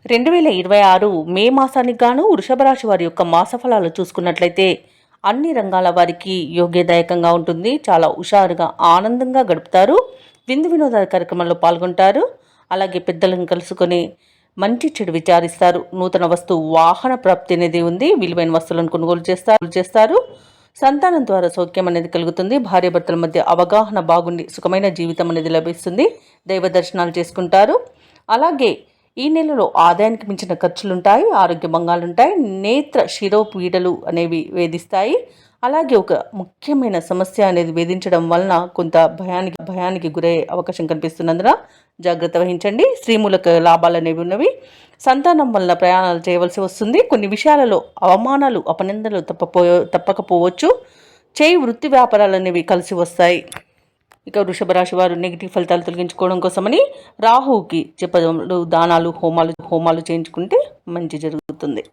2026 మే మాసానికి గాను వృషభ రాశి వారి యొక్క మాస ఫలాలు చూసుకున్నట్లయితే అన్ని రంగాల వారికి యోగ్యదాయకంగా ఉంటుంది. చాలా హుషారుగా ఆనందంగా గడుపుతారు. విందు వినోద కార్యక్రమాల్లో పాల్గొంటారు. అలాగే పెద్దలను కలుసుకొని మంచి చెడు విచారిస్తారు. నూతన వస్తు వాహన ప్రాప్తి అనేది ఉంది. విలువైన వస్తువులను కొనుగోలు చేస్తారు. సంతానం ద్వారా సౌఖ్యం అనేది కలుగుతుంది. భార్యాభర్తల మధ్య అవగాహన బాగుండి సుఖమైన జీవితం అనేది లభిస్తుంది. దైవ దర్శనాలు చేసుకుంటారు. అలాగే ఈ నెలలో ఆదాయానికి మించిన ఖర్చులుంటాయి. ఆరోగ్య భంగాలుంటాయి. నేత్ర శిరోపీడలు అనేవి వేధిస్తాయి. అలాగే ఒక ముఖ్యమైన సమస్య అనేది వేధించడం వలన కొంత భయానికి గురయ్యే అవకాశం కనిపిస్తున్నందున జాగ్రత్త వహించండి. స్త్రీమూలక లాభాలు అనేవి ఉన్నవి. సంతానం వల్ల ప్రయాణాలు చేయవలసి వస్తుంది. కొన్ని విషయాలలో అవమానాలు అపనిందలు తప్పకపోవచ్చు. వృత్తి వ్యాపారాలు అనేవి కలిసి వస్తాయి. ఇక వృషభ రాశి వారు నెగిటివ్ ఫలితాలు తొలగించుకోవడం కోసమని రాహువుకి జపములు దానాలు హోమాలు చేయించుకుంటే మంచి జరుగుతుంది.